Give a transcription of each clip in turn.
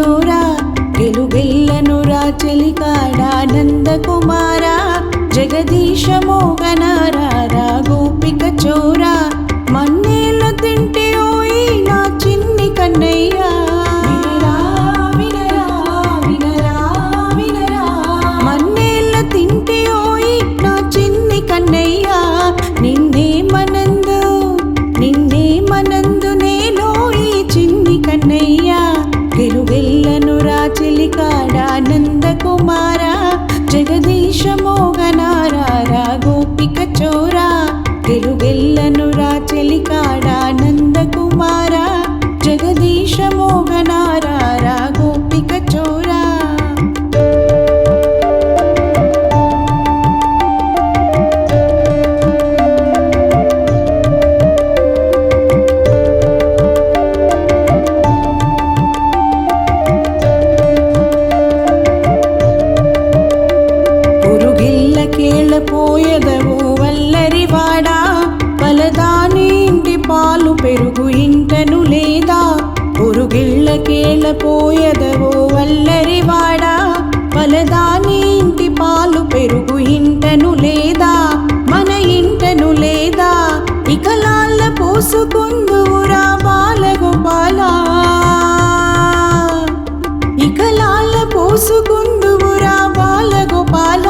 చోరా గెలుగెల్లనురా చెలికాడా నందకుమారా జగదీశ మోగనారా గోపిక చోరా మన్నేళ్ళు తింటే ఓయి నా చిన్ని కన్నయ్యా మన్నేళ్ళు తింటే ఓయి నా చిన్ని కన్నయ్యా నిన్నే మనందు నేను ఈ చిన్ని కన్నయ్యా గెలుగెల్లనురా చెలికాడా నందకుమారా జగదీశ మోగనారా గోపిక చోరా గెలుగెల్లనురా చెలికాడా నందకుమారా జగదీశ మోగనారా గోపిక చోరా పోయదవు వల్లరివాడా పలదాని ఇంటి పాలు పెరుగు ఇంటను లేదా పొరుగిళ్ళకేళ్ళ పోయదవు వల్లరివాడా పలదాని ఇంటి పాలు పెరుగు ఇంటను లేదా మన ఇంటను లేదా ఇకలాళ్ళ పోసుకుందువురా బాలగోపాల ఇకలాళ్ళ పోసుకుందువురా బాలగోపాల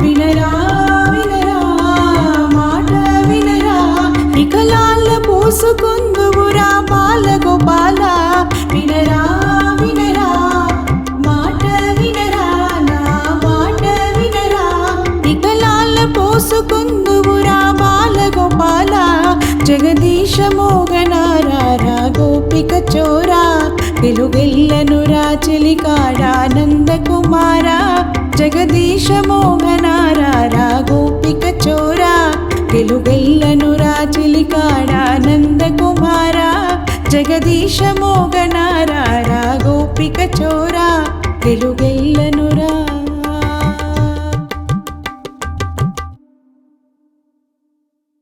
వినరా మాట వినరా ఇకలాళ్ళ పోసుకుందువురా బాలగోపాల వినరా మాట వినరా నా మాట వినరా ఇకలాళ్ళ పోసుకుందువురా బాలగోపాల జగదీశ మోగనారా గోపిక చోరా గెలుగెల్లనురా చెలికాడా నందకుమారా జగదీశ మోగనారా గోపిక చోరా గెలుగెల్లనురా చెలికాడా నందకుమారా జగదీశ మోగనారా గోపిక చోరా గెలుగెల్లనురా